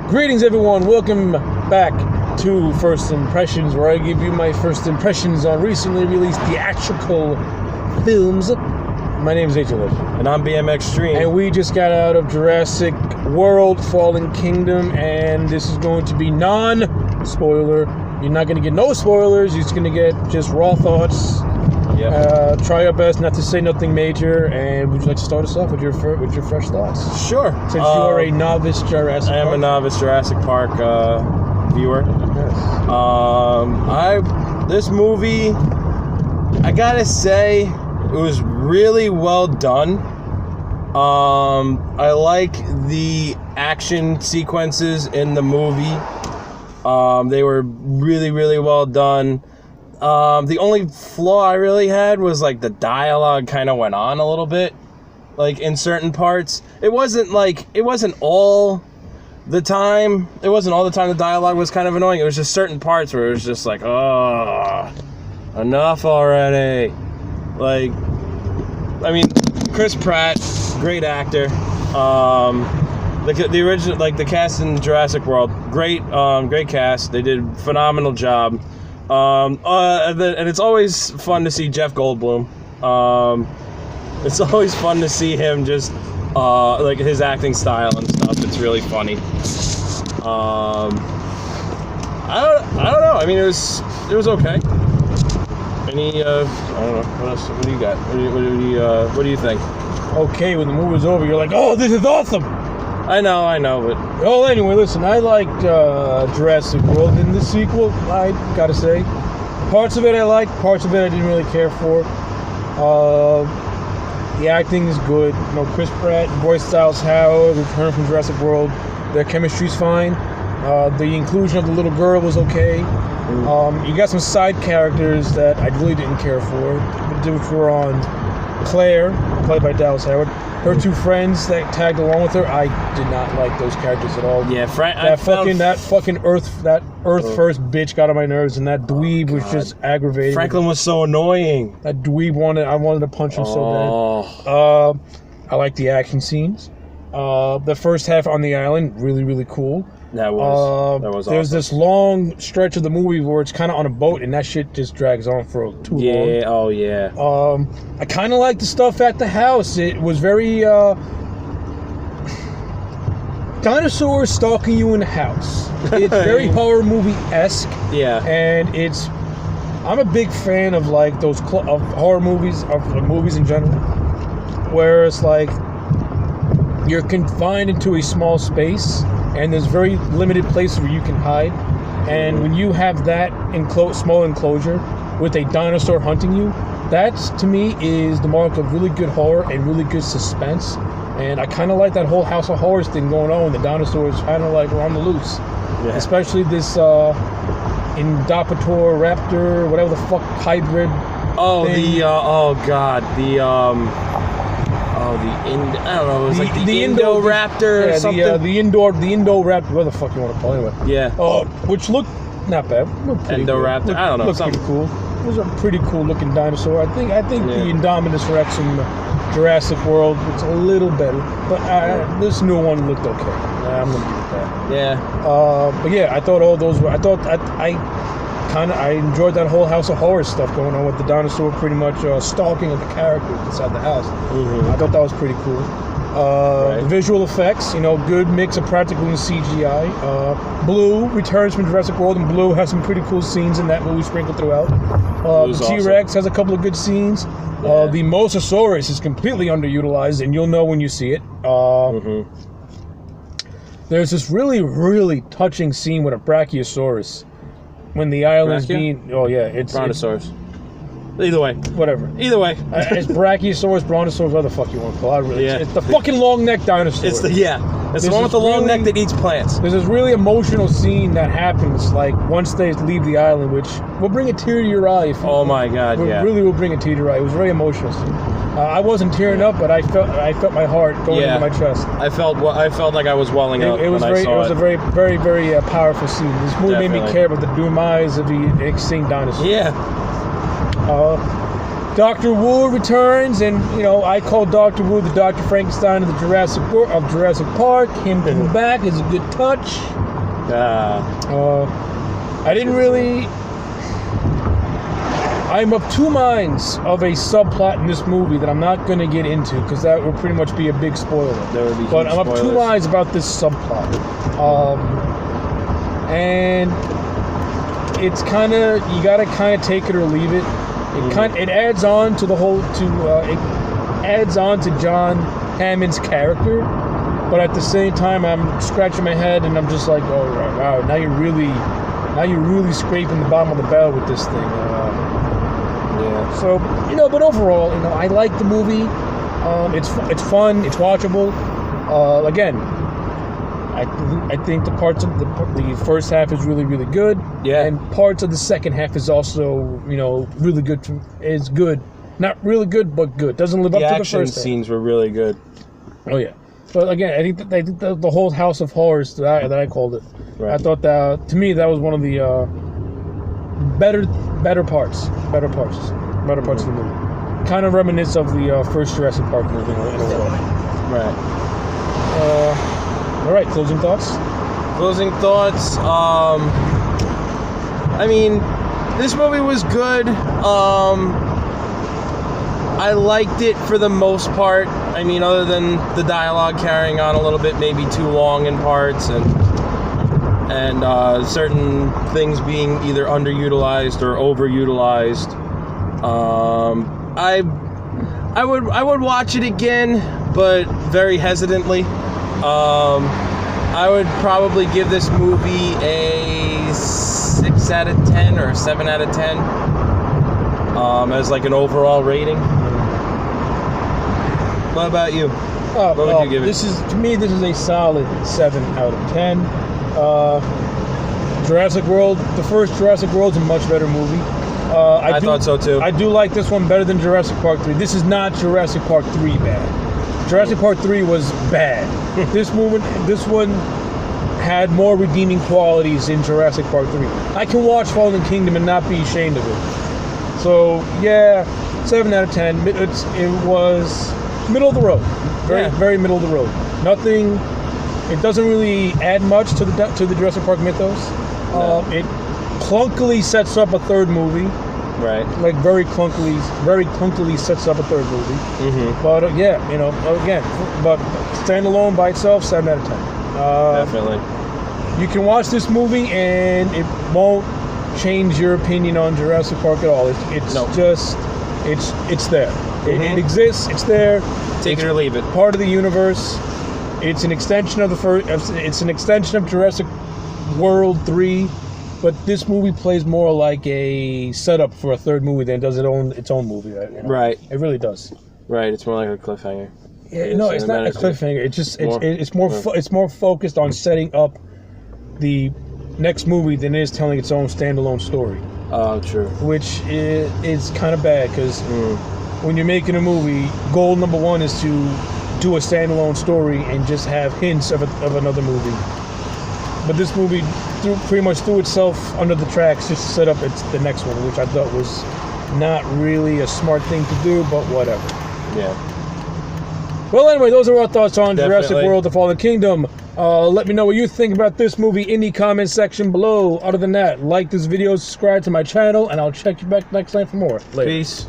Greetings, everyone. Welcome back to First Impressions, where I give you my first impressions on recently released theatrical films. My name is H.L. And I'm BMX Stream. And we just got out of Jurassic World Fallen Kingdom, and this is going to be non-spoiler. You're not going to get no spoilers. You're just going to get just raw thoughts. Yep. Try your best not to say nothing major. And would you like to start us off with your fresh thoughts? Sure. Since you are a novice Jurassic Park. I am a novice Jurassic Park viewer. Yes. This movie, I gotta say, it was really well done. I like the action sequences in the movie. They were really, really well done. The only flaw I really had was like the dialogue kind of went on a little bit, like in certain parts. It wasn't all the time. It wasn't all the time the dialogue was kind of annoying. It was just certain parts where it was just like, oh, enough already. Like, I mean, Chris Pratt, great actor. The original, like the cast in Jurassic World, great cast. They did a phenomenal job. And it's always fun to see Jeff Goldblum. It's always fun to see him just like his acting style and stuff. It's really funny. I don't know. I mean, it was okay. Any I don't know. What else? What do you got? What do you think? Okay, when the movie's over, you're like, oh, this is awesome. I know, but... Oh, anyway, listen, I liked Jurassic World in the sequel, I gotta say. Parts of it I liked, parts of it I didn't really care for. The acting is good. You know, Chris Pratt, Bryce Dallas Howard, return from Jurassic World, their chemistry's fine. The inclusion of the little girl was okay. You got some side characters that I really didn't care for, which were on Claire, played by Dallas Howard. Her two friends that tagged along with her, I did not like those characters at all. Yeah, that fucking Earth first bitch got on my nerves, and that dweeb was just aggravating. Franklin was so annoying. That dweeb I wanted to punch him so bad. I like the action scenes. The first half on the island, really, really cool. That was awesome. There's this long stretch of the movie where it's kind of on a boat, and that shit just drags on for too long. Yeah, oh yeah. I kind of like the stuff at the house. It was very dinosaurs stalking you in the house. It's very horror movie-esque. Yeah. And I'm a big fan of like those of horror movies, of like, movies in general, where it's like you're confined into a small space. And there's very limited places where you can hide. And when you have that small enclosure with a dinosaur hunting you, that, to me, is the mark of really good horror and really good suspense. And I kind of like that whole House of Horrors thing going on. The dinosaurs kind of like were on the loose. Yeah. Especially this Indoptor Raptor, whatever the fuck, hybrid thing. I don't know, it was like the Indoraptor or something. The Indoraptor, what the fuck you want to call it anyway. Yeah. Which looked not bad. Indoraptor, I don't know. Looked pretty cool. It was a pretty cool looking dinosaur. I think the Indominus Rex from Jurassic World was a little better, but this new one looked okay. I'm gonna give it that. Yeah. But yeah, I thought all those were. I enjoyed that whole House of Horrors stuff going on with the dinosaur pretty much stalking of the characters inside the house. Mm-hmm. I thought that was pretty cool. The visual effects, good mix of practical and CGI. Blue returns from Jurassic World, and Blue has some pretty cool scenes in that movie sprinkled throughout. The T-Rex has a couple of good scenes. Yeah. The Mosasaurus is completely underutilized, and you'll know when you see it. There's this really, really touching scene with a Brachiosaurus. When the island's being... Oh, yeah. It's Brontosaurus. Either way. Whatever. Either way. It's Brachiosaurus, Brontosaurus, whatever the fuck you want to call it. It's the fucking long-necked dinosaur. It's the one with the long neck that eats plants. There's this really emotional scene that happens, like, once they leave the island, which will bring a tear to your eye. Oh, my God, yeah. Really will bring a tear to your eye. It was a very emotional scene. I wasn't tearing up, but I felt my heart going into my chest. I felt like I was welling up. It was a very, very, very powerful scene. This movie made me care about the demise of the extinct dinosaurs. Yeah. Dr. Wu returns, and I call Dr. Wu the Dr. Frankenstein of the Jurassic Park. Him coming back is a good touch. I didn't really. I'm of two minds of a subplot in this movie that I'm not going to get into because that would pretty much be a big spoiler. But I'm of two minds about this subplot, and it's kind of you got to kind of take it or leave it. It adds on to the whole it adds on to John Hammond's character, but at the same time I'm scratching my head and I'm just like, oh wow, now you're really scraping the bottom of the barrel with this thing. So but overall, I like the movie. It's fun, it's watchable. Again, I think the parts of the first half is really, really good. Yeah. And parts of the second half is also, really good. Is good. Not really good, but good. Doesn't live up to the first half. The action scenes were really good. Oh, yeah. But again, I think the whole House of Horrors that I called it. Right. I thought that, to me, that was one of the better parts of the movie. Kind of reminisce of the first Jurassic Park movie in a way. Right. All right, closing thoughts? I mean, this movie was good. I liked it for the most part. I mean, other than the dialogue carrying on a little bit, maybe too long in parts, and certain things being either underutilized or overutilized. I would watch it again, but very hesitantly. I would probably give this movie a 6 out of 10 or a 7 out of 10 as like an overall rating. What about you? What would you give it? This is a solid 7 out of 10. Jurassic World, the first Jurassic World's a much better movie. I thought so too. I do like this one better than Jurassic Park 3. This is not Jurassic Park 3 bad. Jurassic Park 3 was bad. This one had more redeeming qualities in Jurassic Park 3. I can watch Fallen Kingdom and not be ashamed of it. So, yeah, 7 out of 10. It was middle of the road. Very middle of the road. Nothing, it doesn't really add much to the Jurassic Park mythos. No. It clunkily sets up a third movie. Right. Like very clunkily sets up a third movie. Mm-hmm. But again, but standalone by itself, 7 out of 10. Definitely. You can watch this movie and it won't change your opinion on Jurassic Park at all. It's there. Mm-hmm. It exists. It's there. Take it or leave it. Part of the universe. It's an extension of the first. It's an extension of Jurassic World 3. But this movie plays more like a setup for a third movie than it does its own movie. Right. It really does. Right. It's more like a cliffhanger. Yeah, no, it's not a cliffhanger. It's more focused on setting up the next movie than it is telling its own standalone story. Oh, true. Which is kind of bad because when you're making a movie, goal number one is to do a standalone story and just have hints of another movie. But this movie pretty much threw itself under the tracks just to set up the next one, which I thought was not really a smart thing to do, but whatever. Yeah. Well, anyway, those are our thoughts on Jurassic World: The Fallen Kingdom. Let me know what you think about this movie in the comment section below. Other than that, like this video, subscribe to my channel, and I'll check you back next time for more. Later. Peace.